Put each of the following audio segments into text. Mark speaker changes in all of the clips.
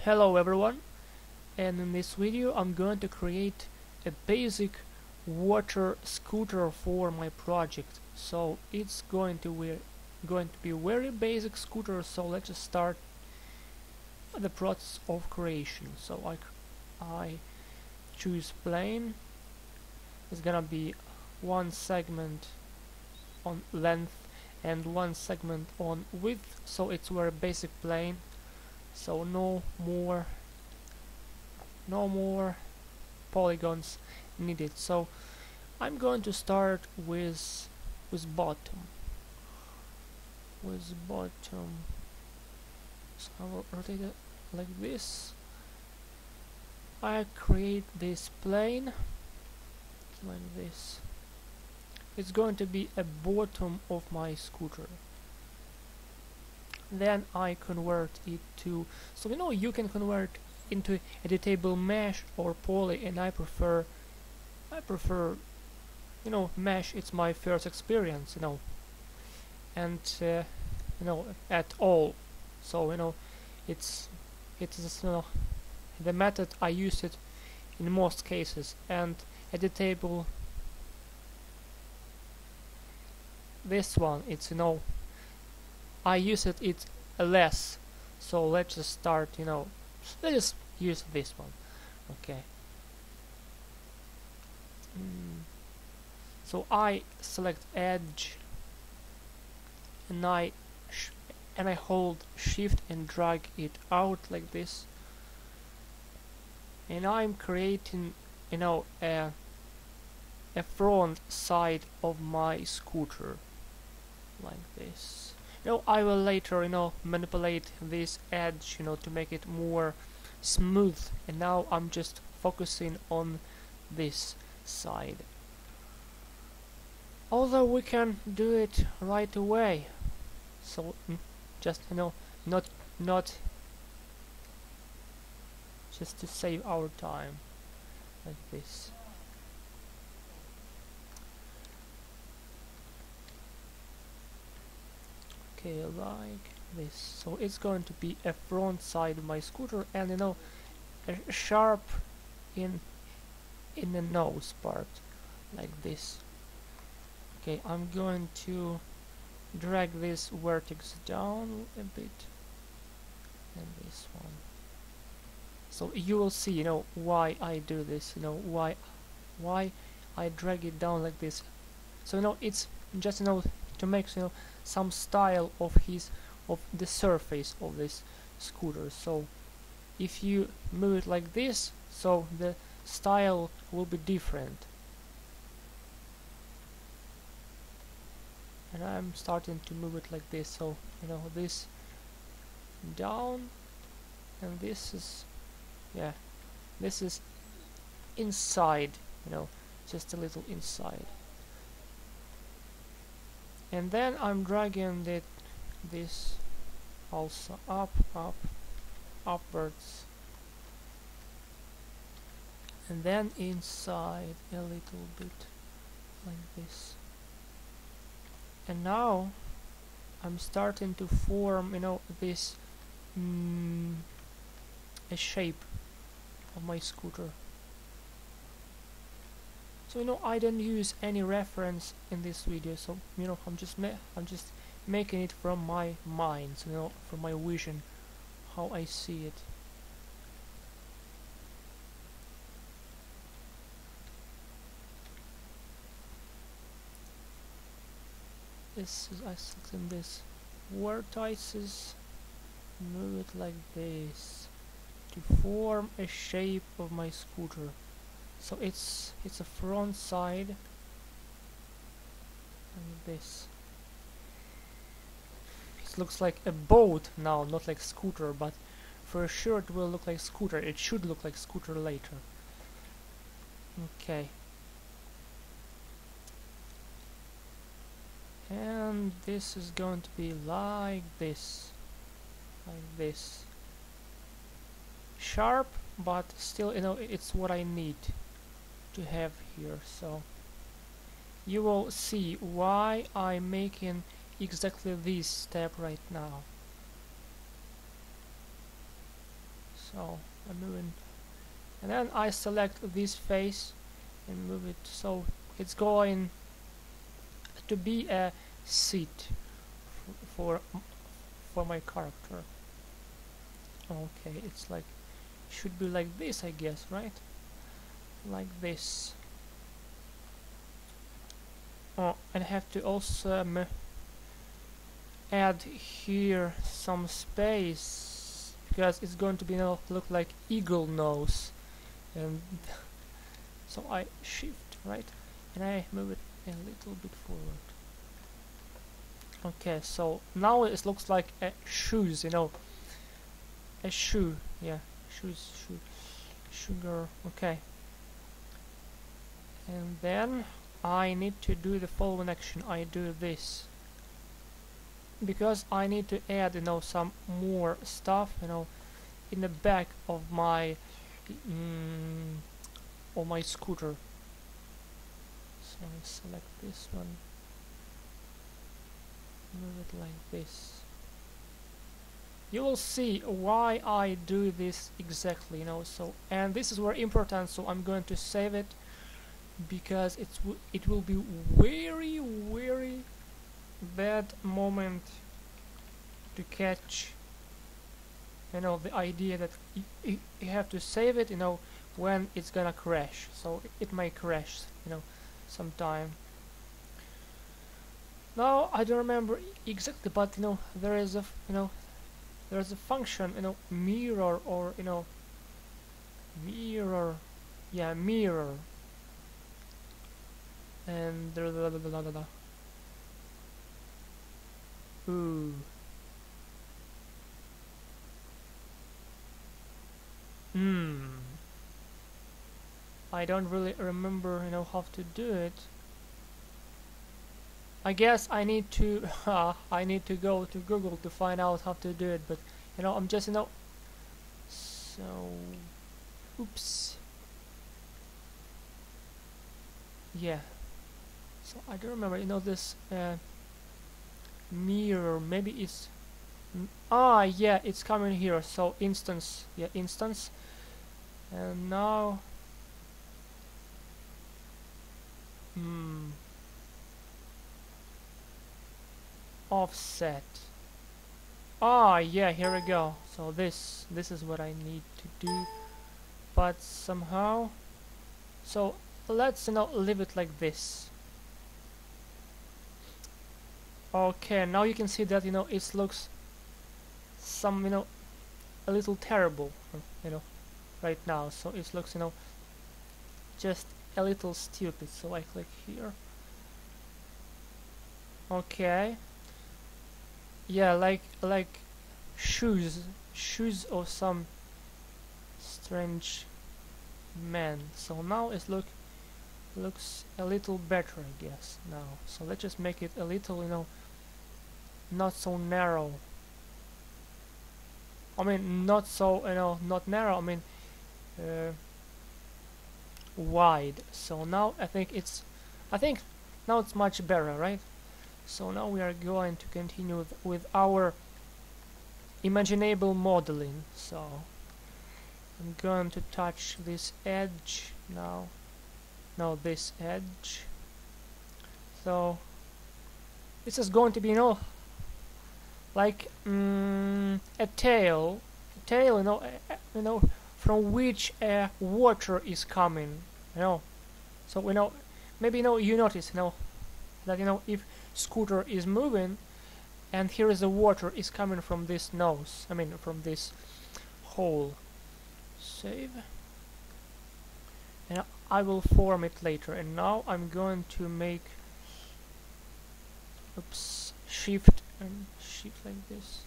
Speaker 1: Hello everyone, and in this video I'm going to create a basic water scooter for my project. So it's going to be a very basic scooter, so let's just start the process of creation. So I choose plane. It's gonna be one segment on length and one segment on width, so it's very basic plane, so no more polygons needed. So I'm going to start with bottom. So I will rotate it like this. I create this plane like this. It's going to be a bottom of my scooter. Then I convert it to, so you can convert into editable mesh or poly, and I prefer mesh. It's my first experience, and at all. So it's the method I use it in most cases. And editable, this one, it's I use it less. So let's just start, let's just use this one. Okay. So I select edge, and I hold shift and drag it out like this, and I'm creating a front side of my scooter like this. I will later manipulate this edge to make it more smooth, and now I'm just focusing on this side. Although we can do it right away, so just not just to save our time like this. Okay, like this. So it's going to be a front side of my scooter, and a sharp in the nose part like this. Okay, I'm going to drag this vertex down a bit, and this one. So you will see why I do this, why I drag it down like this. So it's just to make some style of the surface of this scooter. So if you move it like this, so the style will be different. And I'm starting to move it like this, so this down, and this is, yeah, this is inside, just a little inside. And then I'm dragging this also upwards, and then inside a little bit like this. And now I'm starting to form this a shape of my scooter. So I don't use any reference in this video, so I'm just making it from my mind, so from my vision, how I see it. This is, I select this vertices, move it like this to form a shape of my scooter. So it's a front side like this. It looks like a boat now, not like scooter, but for sure it will look like scooter. It should look like scooter later. Okay. And this is going to be like this. Sharp, but still it's what I need to have here. So you will see why I'm making exactly this step right now. So I'm moving, and then I select this face and move it so it's going to be a seat for for my character. Okay, it's like should be like this, I guess, right? Like this. Oh, and I have to also add here some space because it's going to be now look like eagle nose, and so I shift right and I move it a little bit forward. Okay, so now it looks like a shoes, a shoe. Yeah, shoes, sugar. Okay, and then I need to do the following action. I do this because I need to add some more stuff in the back of my scooter. So I select this one, move it like this. You will see why I do this exactly, so, and this is very important, so I'm going to save it because it will be very bad moment to catch the idea that you have to save it when it's gonna crash. So it may crash sometime. Now I don't remember exactly, but there is a there's a function mirror, or mirror, yeah, mirror, and ooh. I don't really remember how to do it. I guess I need to I need to go to Google to find out how to do it, but I'm just so oops, yeah, so I don't remember this mirror. Maybe it's yeah, it's coming here. So instance, yeah, instance, and now offset. Yeah, here we go. So this is what I need to do, but somehow, so let's leave it like this. Okay, now you can see that it looks some a little terrible right now. So it looks just a little stupid. So I click here. Okay, yeah, like shoes of some strange man. So now it looks a little better, I guess, now. So let's just make it a little not so narrow. I mean, not so not narrow, I mean wide. So now I think now it's much better, right? So now we are going to continue with our imaginable modeling. So I'm going to touch this edge now. No, this edge. So this is going to be like a tail, from which water is coming, So maybe you notice that if scooter is moving, and here is the water is coming from this nose. I mean from this hole. Save. And I will form it later. And now I'm going to make shift and shift like this.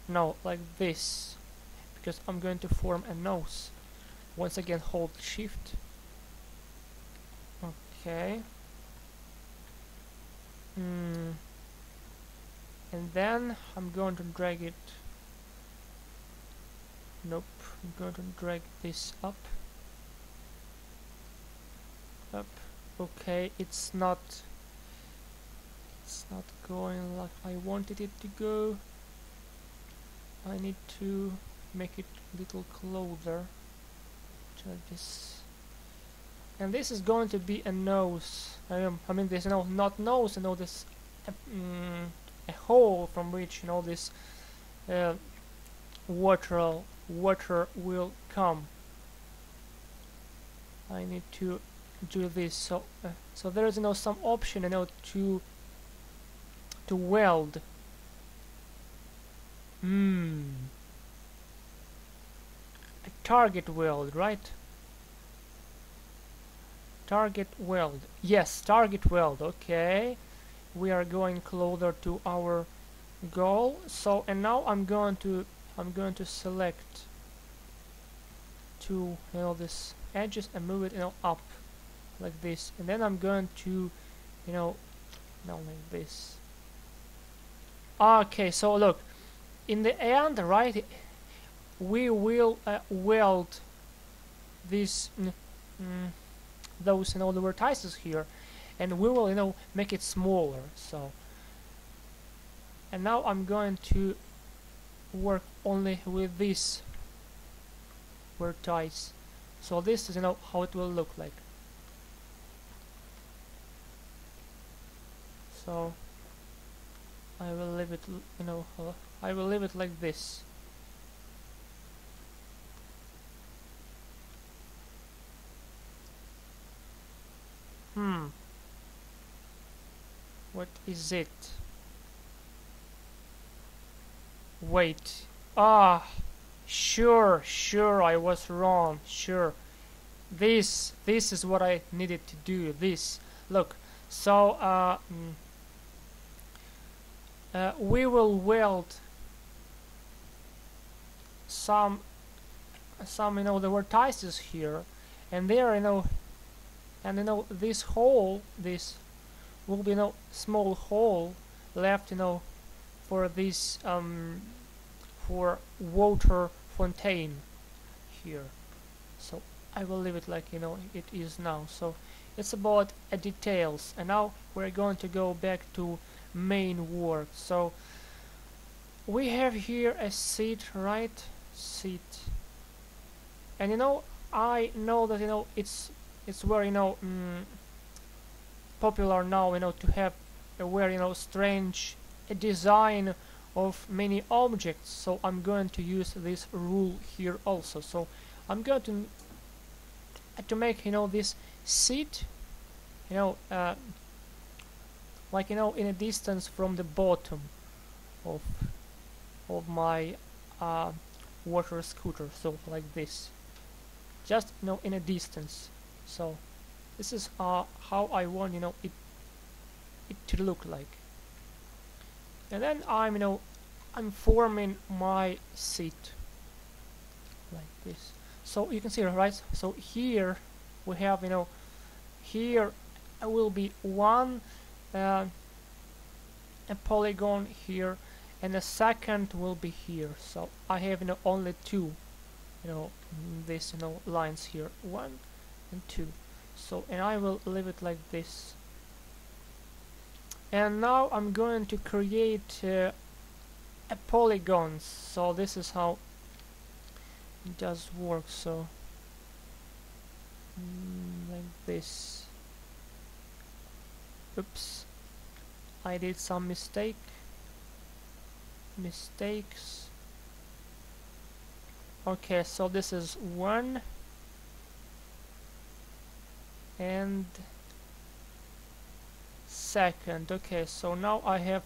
Speaker 1: No, like this, because I'm going to form a nose. Once again, hold shift. Okay. And then I'm going to drag it. Nope, I'm going to drag this up. Okay, it's not going like I wanted it to go. I need to make it a little closer to this. And this is going to be a nose. I mean, this, not nose, this a hole from which, this uh, water will come. I need to do this. So there is, some option, to weld. A target weld, right? Target weld. Yes, target weld. Okay, we are going closer to our goal. So, and now I'm going to select two, this edges and move it, up like this, and then I'm going to, now like this. Okay, so look, in the end, right, we will weld these those, the vertices here, and we will, make it smaller. So, and now I'm going to work only with this vertice. So this is, how it will look like. So I will leave it, I will leave it like this. What is it? Wait. Sure, I was wrong. Sure. This is what I needed to do. This. Look. So, we will weld some, the vertices here, and there, and this hole, this will be, small hole left, for this, for water fontaine here. So I will leave it like, it is now. So it's about details, and now we're going to go back to main work. So we have here a seat, right? Seat, and I know that it's very popular now to have a very strange design of many objects. So I'm going to use this rule here also. So I'm going to make this seat like in a distance from the bottom of my water scooter, so like this, just in a distance. So this is how I want it to look like. And then I'm forming my seat like this. So you can see, right? So here we have here will be one a polygon here, and the second will be here. So I have only two these lines here, 1 and 2. So, and I will leave it like this. And now I'm going to create a polygon. So this is how it does work. So like this. Oops, I did some mistakes. Okay, so this is 1 and second. Okay, so now I have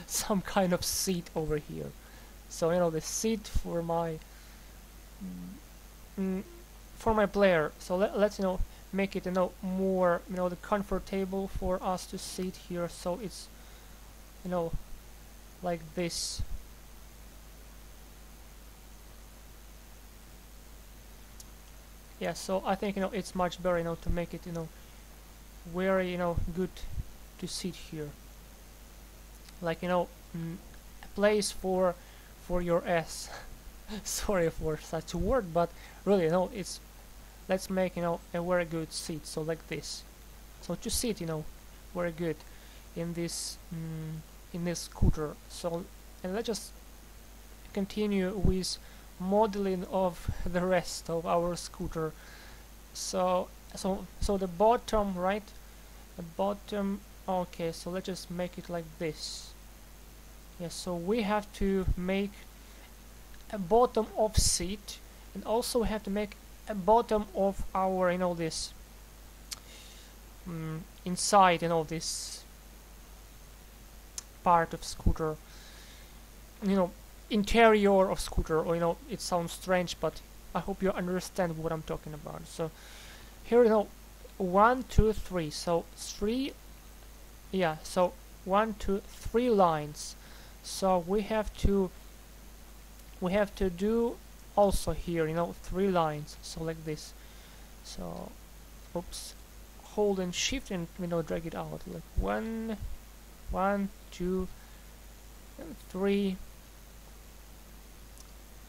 Speaker 1: some kind of seat over here. So the seat for my player. So let's make it more the comfortable for us to sit here. So it's like this. Yeah, so I think it's much better to make it very good to sit here, like a place for your ass. Sorry for such a word, but really it's, let's make a very good seat. So like this, so to sit very good in this scooter. So, and let's just continue with modeling of the rest of our scooter. So the bottom, right? The bottom. Okay, so let's just make it like this. Yeah, so we have to make a bottom of seat, and also we have to make a bottom of our, this inside, this part of scooter, interior of scooter, or it sounds strange, but I hope you understand what I'm talking about. So here, 1 2 3, so 3, yeah, so 1 2 3 lines. So we have to do also here, 3 lines, so like this. So oops, hold and shift and drag it out like 1 2 and 3.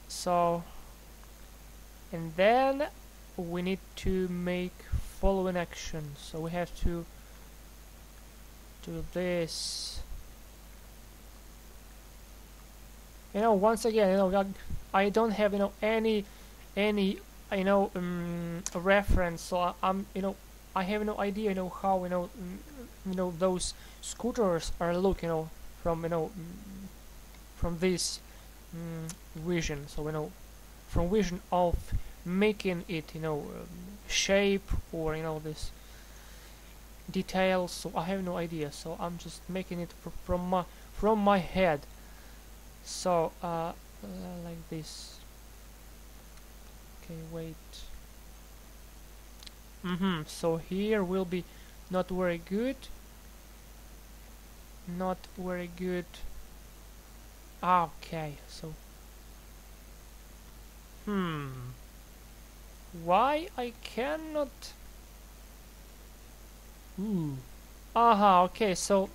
Speaker 1: So, and then we need to make following action. So we have to do this. Once again, I don't have any reference, so I have no idea how those scooters are looking from this vision. So from vision of making it shape or this details. So I have no idea. So I'm just making it from my head. So like this. Okay, wait. So here will be not very good. Not very good. Okay, so why I cannot? Okay, so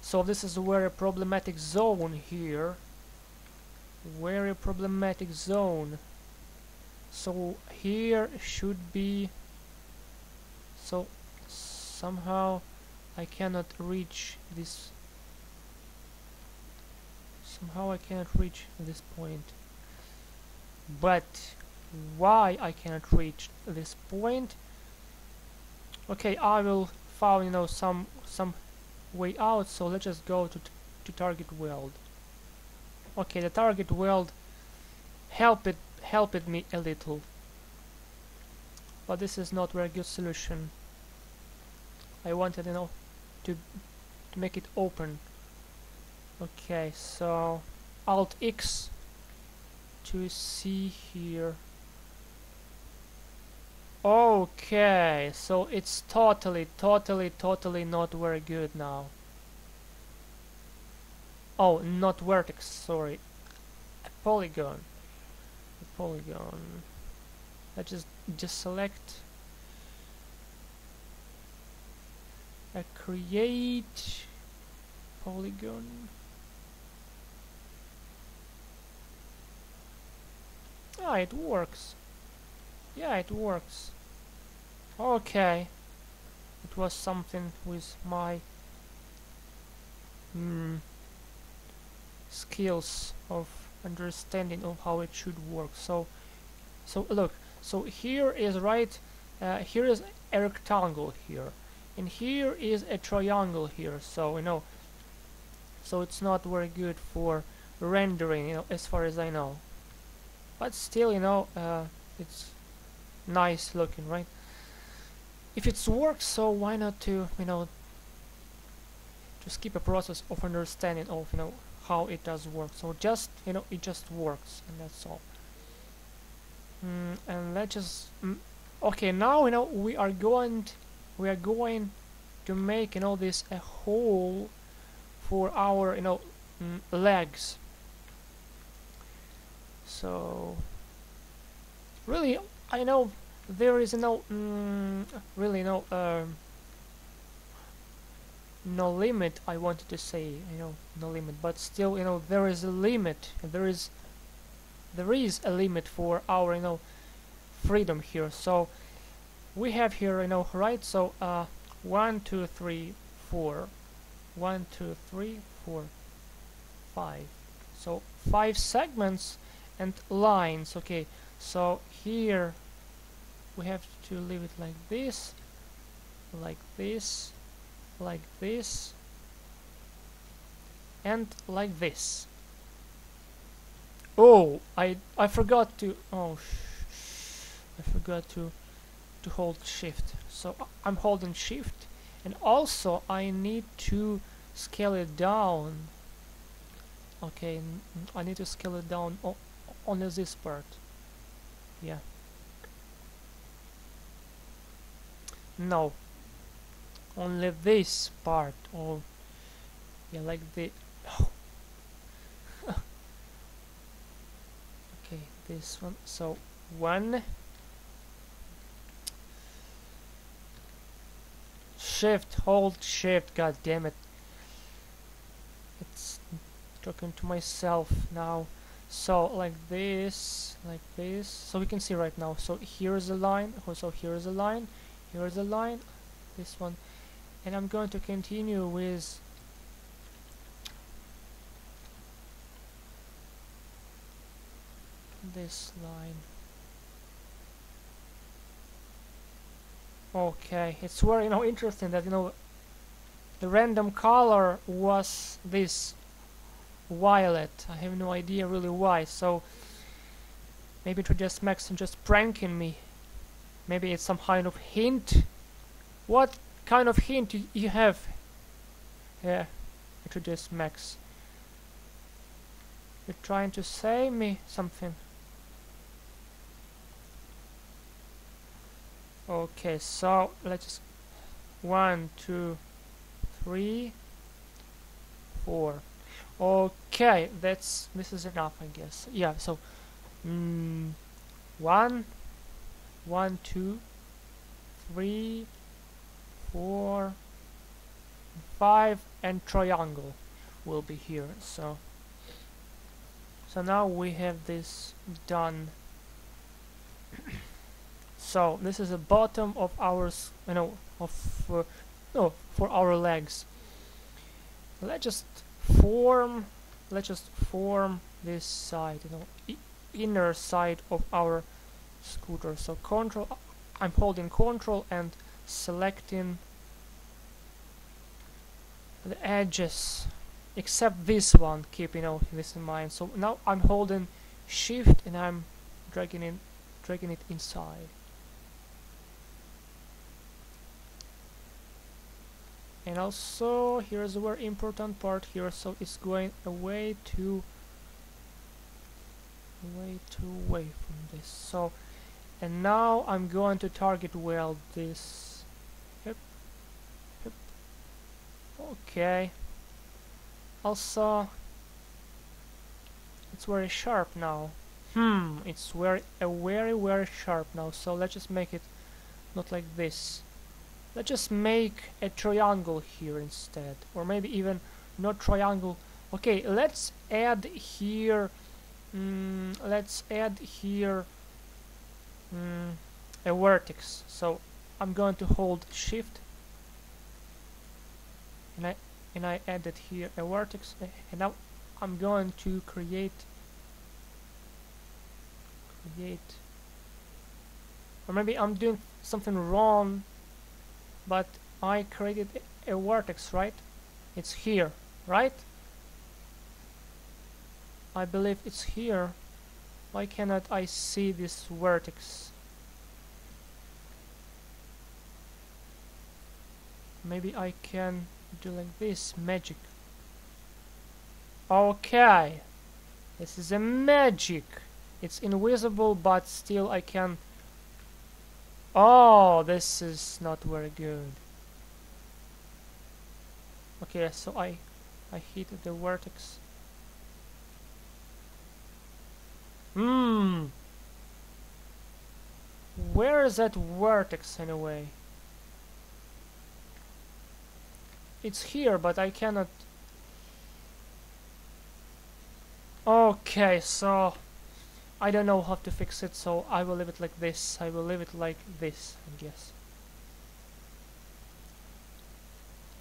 Speaker 1: so this is a very problematic zone here. Very problematic zone. So here should be, so somehow I cannot reach this. Somehow I cannot reach this point. But why I cannot reach this point? Okay, I will find some way out. So let's just go to target weld. Okay, the target weld helped me a little, but this is not very good solution. I wanted to make it open. Okay, so Alt X to see here. Okay, so it's totally not very good now. Oh, not vertex, sorry. A polygon. A polygon. Let's just select a create polygon. Ah, it works. Yeah, it works. Okay. It was something with my skills of understanding of how it should work. So look, so here is here is a rectangle here, and here is a triangle here. So so it's not very good for rendering, as far as I know. But still, it's nice looking, right? If it works, so why not to just keep a process of understanding of how it does work. So just it just works, and that's all. And let's just okay, now we are going to make this a hole for our legs. So really, I know there is really no limit. I wanted to say no limit, but still there is a limit. There is a limit for our freedom here. So we have here right. So 1 2 3 4, 1 2 3 4 5. So 5 segments and lines. Okay, so here we have to leave it like this, like this, like this, and like this. Oh, I forgot to, oh, I forgot to hold shift. So I'm holding shift, and also I need to scale it down. Okay, I need to scale it down only this part. Yeah. No, only this part. Oh, yeah, like the. Oh. Okay, this one. So 1. Shift, hold shift. God damn it! It's talking to myself now. So like this, like this. So we can see right now. So here is a line. So here is a line. Here is a line. This one, and I'm going to continue with this line. Okay, it's very interesting that the random color was this violet. I have no idea really why. So maybe it just Max and just pranking me. Maybe it's some kind of hint. What kind of hint you have? Yeah, it just Max. You're trying to say me something. Okay, so let's just 1, 2, 3, 4. Okay, this is enough, I guess. Yeah, so 1, 1, 2, 3, 4, 5, and triangle will be here. So now we have this done. So this is the bottom of our, for our legs. Let's just form this side, inner side of our scooter. So control, I'm holding control and selecting the edges, except this one. Keep this in mind. So now I'm holding shift and I'm dragging it inside. And also here's a very important part here, so it's going away from this. So, and now I'm going to target weld this. Yep. Okay. Also, it's very sharp now. It's very sharp now. So let's just make it not like this. Let's just make a triangle here instead, or maybe even not triangle. Okay, let's add here. A vertex. So I'm going to hold shift, and I added here a vertex, and now I'm going to create, or maybe I'm doing something wrong. But I created a vertex, right? It's here, right? I believe it's here. Why cannot I see this vertex? Maybe I can do like this, magic. Okay, this is a magic. It's invisible, but still I can. Oh, this is not very good. Okay, so I hit the vertex. Where is that vertex anyway? It's here, but I cannot. Okay, so I don't know how to fix it, so I will leave it like this. I will leave it like this, I guess.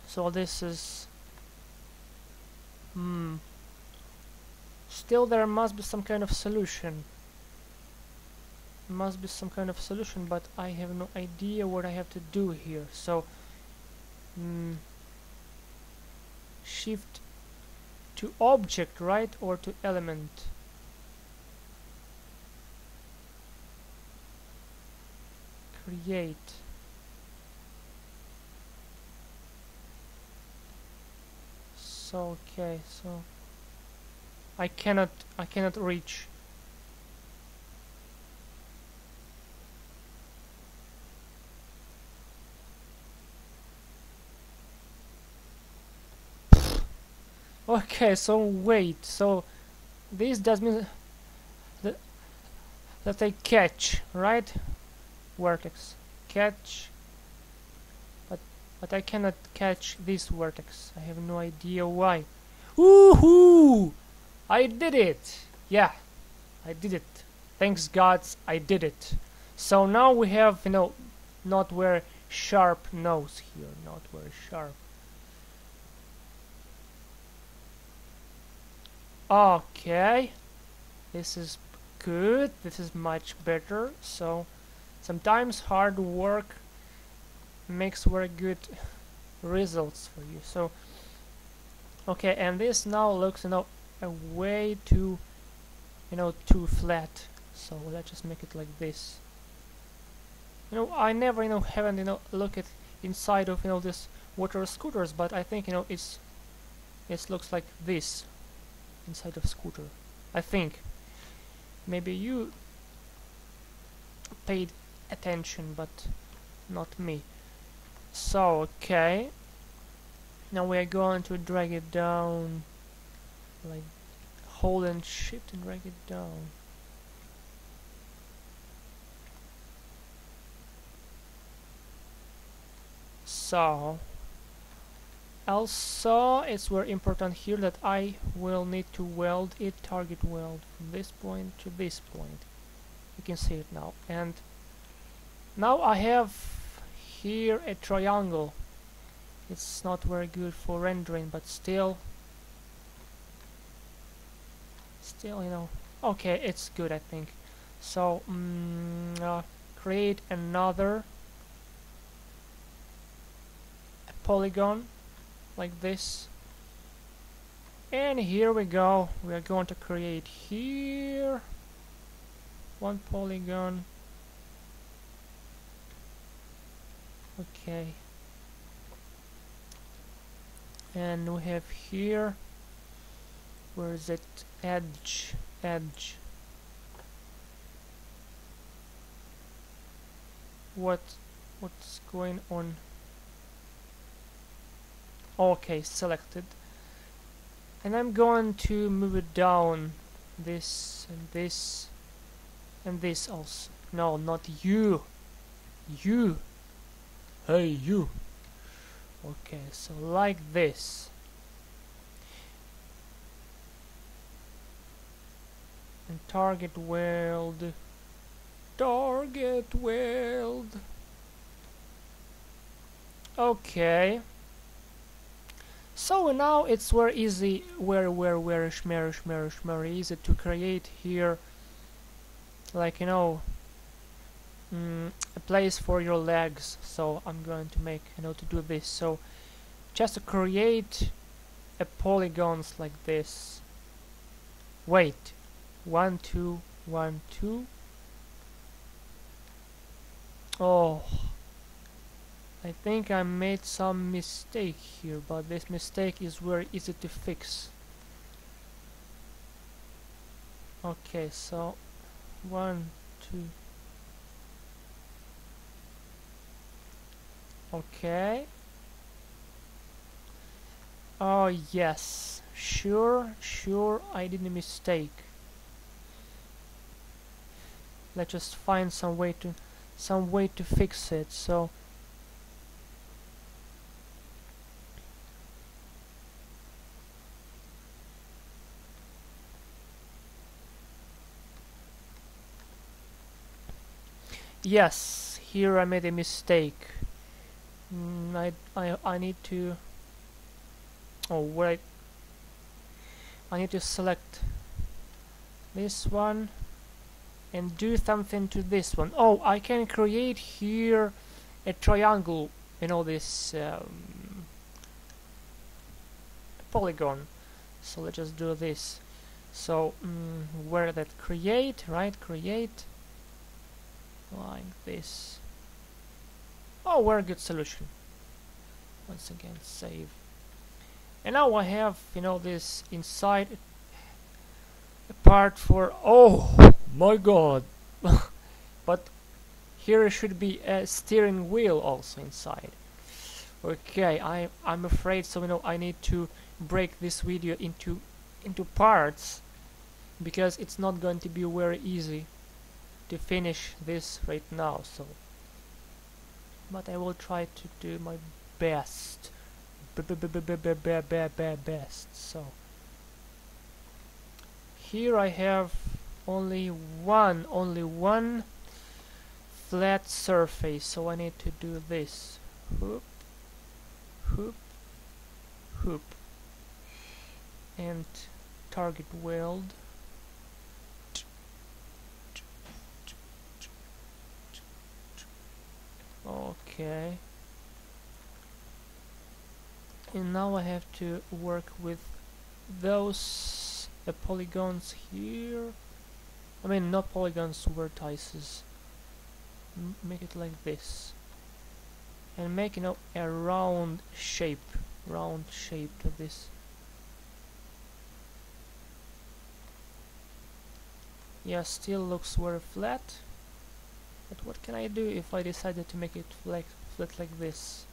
Speaker 1: So this is Still, there must be some kind of solution. Must be some kind of solution, but I have no idea what I have to do here. So, shift to object, right, or to element? Create. So okay, so I cannot reach. Okay, so wait, so this does mean that I catch, right? Vertex catch, but I cannot catch this vertex. I have no idea why. Woohoo! I did it! Yeah, I did it. Thanks gods, I did it. So now we have, you know, not very sharp nose here, not very sharp. Okay, this is good, this is much better. So sometimes hard work makes very good results for you. So okay, and this now looks, you know, a way too, you know, too flat. So let's just make it like this. You know, I never, you know, haven't, you know, look at inside of, you know, this water scooters, but I think, you know, it looks like this inside of scooter. I think maybe you paid attention, but not me. So okay, now we are going to drag it down, like hold and shift and drag it down. So also it's very important here that I will need to weld it, target weld from this point to this point. You can see it now, and now I have here a triangle. It's not very good for rendering, but still, you know, okay, it's good, I think. So create another polygon like this, and here we go. We are going to create here one polygon. Okay, and we have here, where is it, edge. What's going on? Okay, selected, and I'm going to move it down, this and this and this also. No, not you, hey you. Okay, so like this, and target weld. Okay, so now it's very easy, very shmery easy to create here, like, you know, a place for your legs. So I'm going to make, you know, to do this. So just to create a polygons like this. Wait, 1 2 1 2. Oh, I think I made some mistake here, but this mistake is very easy to fix. Okay, so 1 2. Okay. Oh yes, sure, I did a mistake. Let's just find some way to fix it. So yes, here I made a mistake. I need to, oh wait, I need to select this one, and do something to this one. Oh, I can create here a triangle, you know, this polygon. So let's just do this. So where that create, right? Create like this. Oh, very good solution. Once again, save. And now I have, you know, this inside a part for, oh my god. But here should be a steering wheel also inside. Okay, I'm afraid, so you know, I need to break this video into parts, because it's not going to be very easy to finish this right now. So, but I will try to do my best. Best. So here I have only one flat surface, so I need to do this. Hoop, hoop, hoop, and target weld. Okay. And now I have to work with those polygons here. I mean, not polygons, vertices. Make it like this, and make, you know, a round shape to this. Yeah, still looks very flat. But what can I do if I decided to make it flat like this?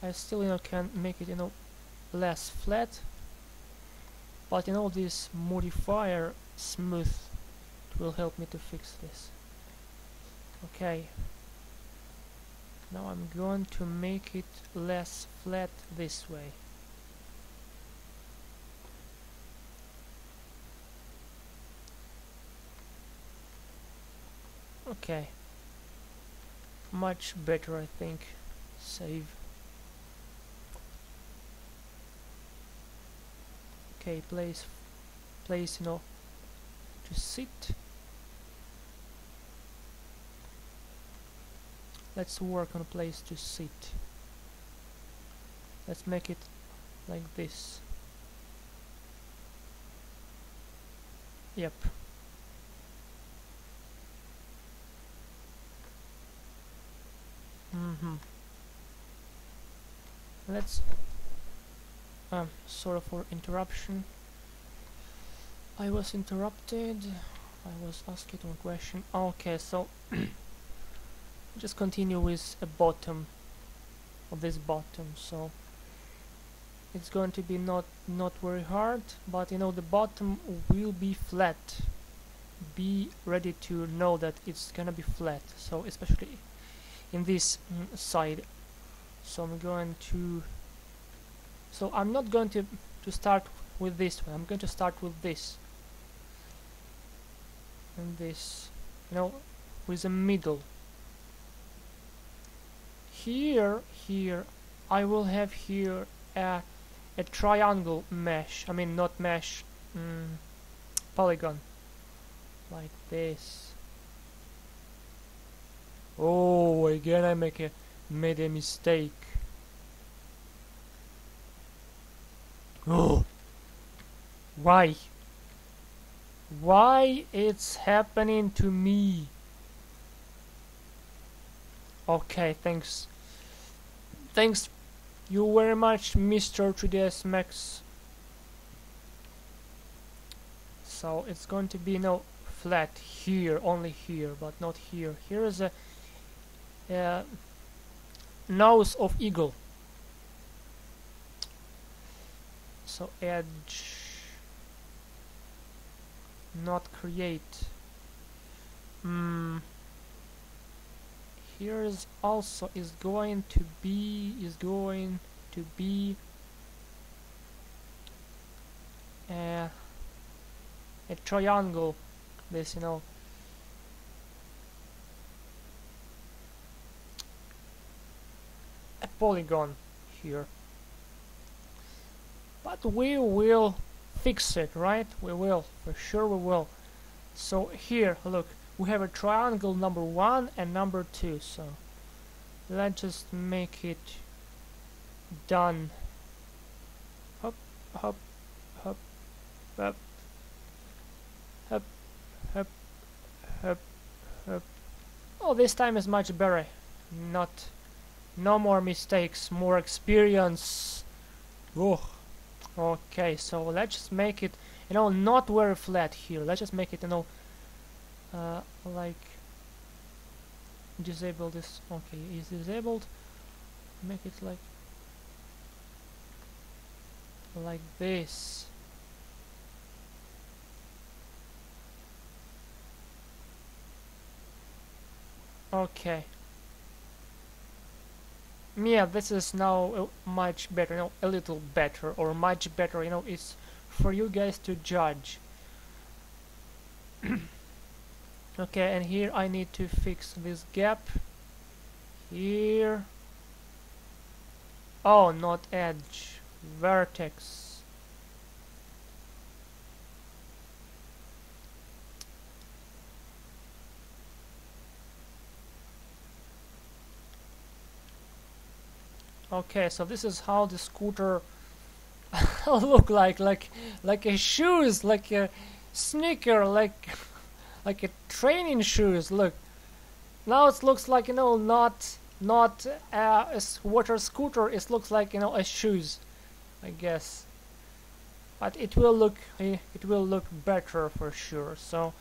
Speaker 1: I still, you know, can make it, you know, less flat, but you know, this modifier smooth will help me to fix this. Okay, now I'm going to make it less flat this way. Okay, much better, I think. Save. Okay, place, you know, to sit. Let's work on a place to sit. Let's make it like this. Yep. Let's sorry for interruption. I was interrupted. I was asked one question. Okay, so just continue with a bottom of this bottom. So it's going to be not very hard, but you know, the bottom will be flat. Be ready to know that it's gonna be flat. So especially in this side. So I'm going to. So I'm not going to start with this one. I'm going to start with this and this. You know, with a middle. Here I will have here a triangle mesh. I mean, not mesh, polygon, like this. Oh, again I made a mistake. Oh, why it's happening to me? Okay, thanks you very much, Mr. 3ds Max. So it's going to be, you know, flat here, only here, but not here. Here is a nose of eagle. So edge, not create. Here is also going to be a triangle. This, you know, a polygon here. But we will fix it, right? We will, for sure we will. So here, look, we have a triangle number 1 and number 2, so let's just make it done. Hop, hop, hop, hop, hop, hop, hop, hop. Oh, this time is much better. No more mistakes, more experience. Oh. Okay, so let's just make it, not very flat here. Let's just make it, like disable this. Okay, is disabled. Make it like this. Okay. Yeah, this is now much better, a little better or much better, it's for you guys to judge. Okay, and here I need to fix this gap here. Oh, not edge, vertex. Okay, so this is how the scooter look like a shoes, like a sneaker, like a training shoes. Look, now it looks like not a water scooter. It looks like a shoes, I guess. But it will look better for sure. So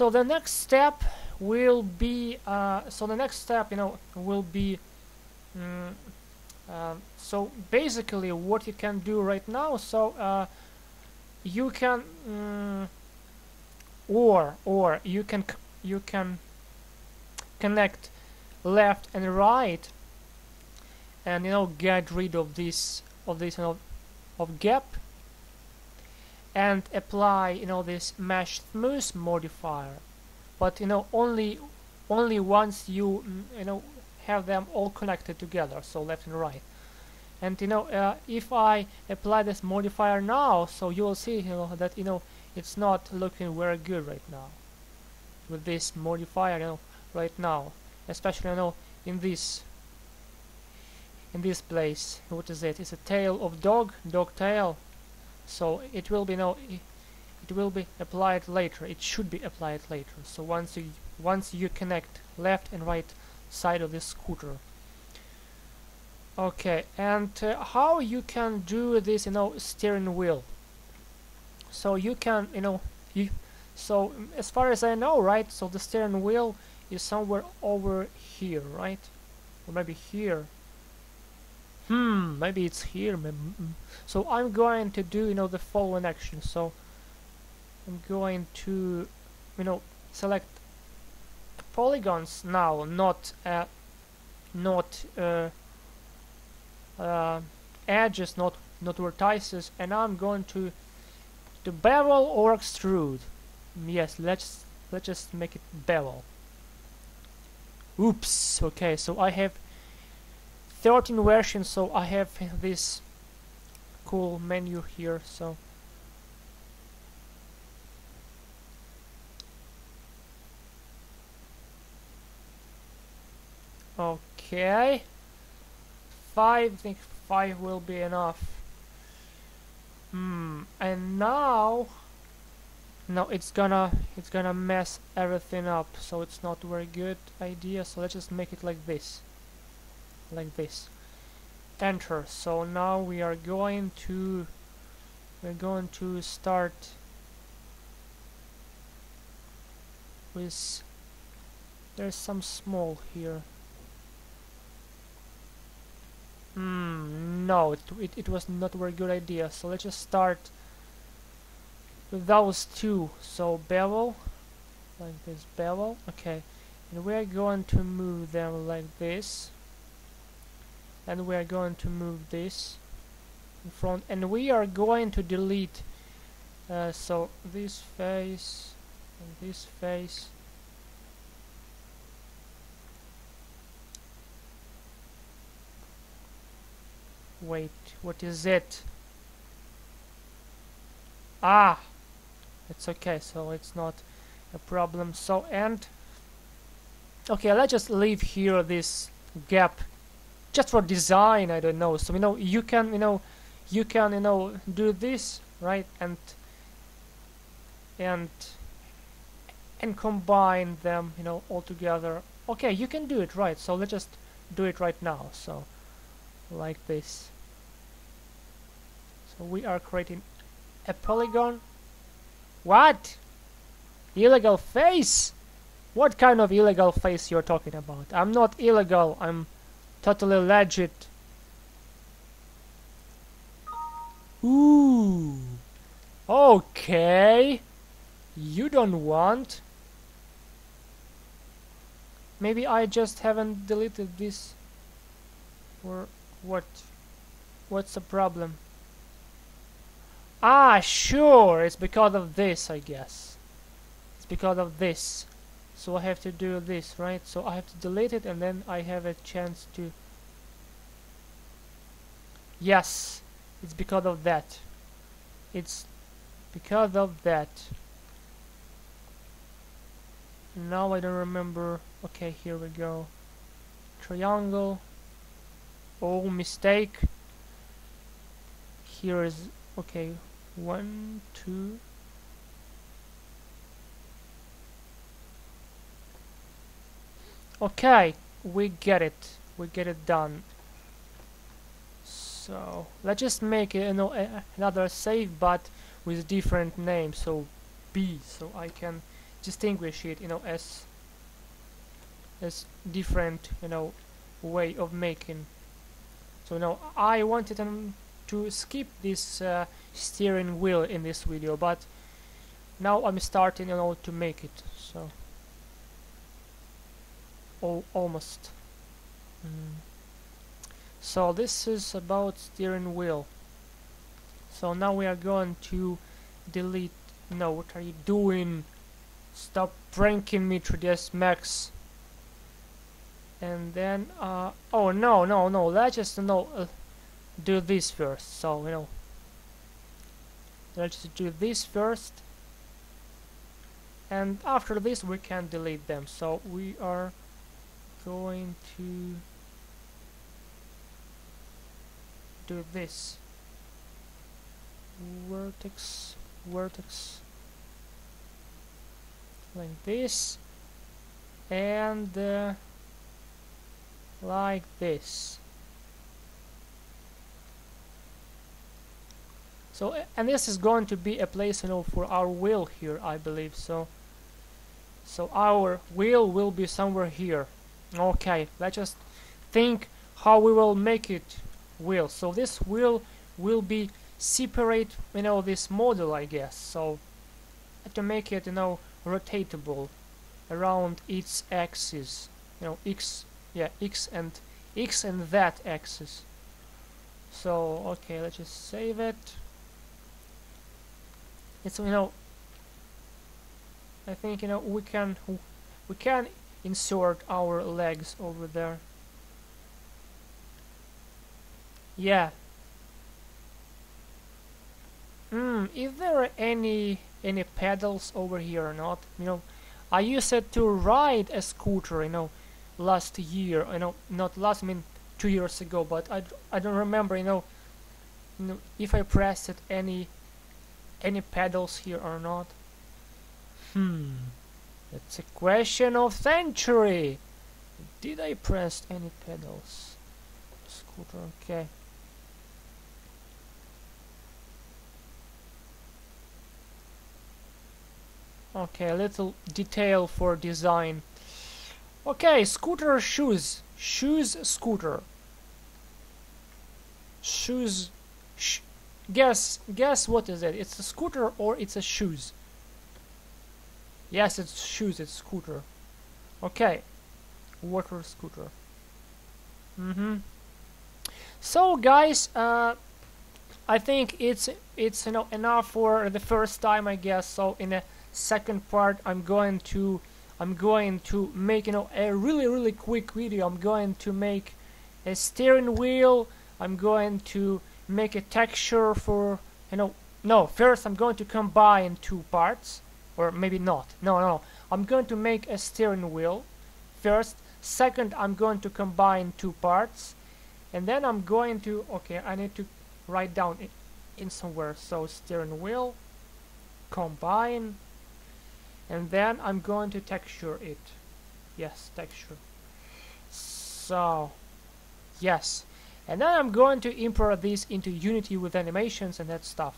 Speaker 1: the next step will be will be. So basically what you can do right now, so you can or you can connect left and right and get rid of this of gap and apply this mesh smooth modifier, but only once you have them all connected together, so left and right. And if I apply this modifier now, so you will see that it's not looking very good right now with this modifier right now, especially in this place. What is it? It's a tail of dog tail, so it will be it will be applied later. It should be applied later. So once you connect left and right side of this scooter. Okay, and how you can do this steering wheel? So you can so as far as I know, right, so the steering wheel is somewhere over here, right, or maybe here. Maybe it's here. So I'm going to do the following action. So I'm going to select polygons now, not edges, not vertices, and I'm going to bevel or extrude. Yes, let's just make it bevel. Oops. Okay, so I have 13 versions, so I have this cool menu here. So okay, 5. I think 5 will be enough. And now it's gonna mess everything up, so it's not a very good idea. So let's just make it like this. Enter. So now we're going to start with, there's some small here. No, it was not a very good idea. So let's just start with those two. So bevel, like this, bevel. Okay, and we're going to move them like this, and we're going to move this in front, and we are going to delete so this face and this face. Wait, what is it? Ah, it's okay, so it's not a problem. So, and okay, let's just leave here this gap just for design. I don't know. So you can do this, right, and and combine them all together. Okay, you can do it, right? So let's just do it right now. So like this. So we are creating a polygon. What? Illegal face? What kind of illegal face you're talking about? I'm not illegal. I'm totally legit. Ooh. Okay. You don't want. Maybe I just haven't deleted this. Or what? What's the problem? Ah, sure. It's because of this, I guess. It's because of this. So I have to do this, right? So I have to delete it and then I have a chance to... Yes. It's because of that. It's because of that. Now I don't remember. Okay, here we go. Triangle. Oh, mistake. Here is... Okay, 1, 2... Okay, we get it. We get it done. So let's just make it, another save, but with different name. So B, so I can distinguish it, as different, way of making. So I wanted to skip this steering wheel in this video, but now I'm starting, to make it. So. Almost. So this is about steering wheel. So now we are going to delete. No, what are you doing? Stop pranking me, 3ds Max. And then oh no, let's just do this first. So let's just do this first, and after this we can delete them. So we are going to do this vertex like this, and like this. So and this is going to be a place for our wheel here, I believe. So our wheel will be somewhere here. Okay, let's just think how we will make it wheel. So this wheel will be separate, this model, I guess. So to make it, rotatable around its axis, x and that axis. So okay, let's just save it. It's I think we can insert our legs over there. Yeah. Is there any pedals over here or not? I used it to ride a scooter, last year. Not last, I mean 2 years ago. But I don't remember, if I pressed it any pedals here or not. That's a question of century. Did I press any pedals? Scooter, okay. Okay, a little detail for design. Okay, scooter shoes. Scooter. Shoes. Guess what is it? It's a scooter or it's a shoes? Yes, it's shoes, it's scooter. Okay. Water scooter. So guys, I think it's enough for the first time, I guess. So in the second part I'm going to make a really quick video. I'm going to make a steering wheel. I'm going to make a texture for no, first I'm going to combine two parts, or maybe not. No, I'm going to make a steering wheel first. Second, I'm going to combine two parts, and then I'm going to, okay, I need to write down in somewhere. So steering wheel, combine, and then I'm going to texture it. Yes, texture. So yes, and then I'm going to import this into Unity with animations and that stuff,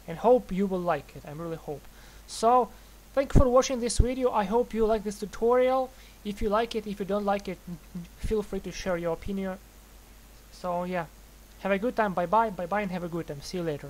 Speaker 1: and hope you will like it. I really hope. So thank you for watching this video. I hope you like this tutorial. If you like it, if you don't like it, feel free to share your opinion. So yeah, have a good time. Bye bye, and have a good time. See you later.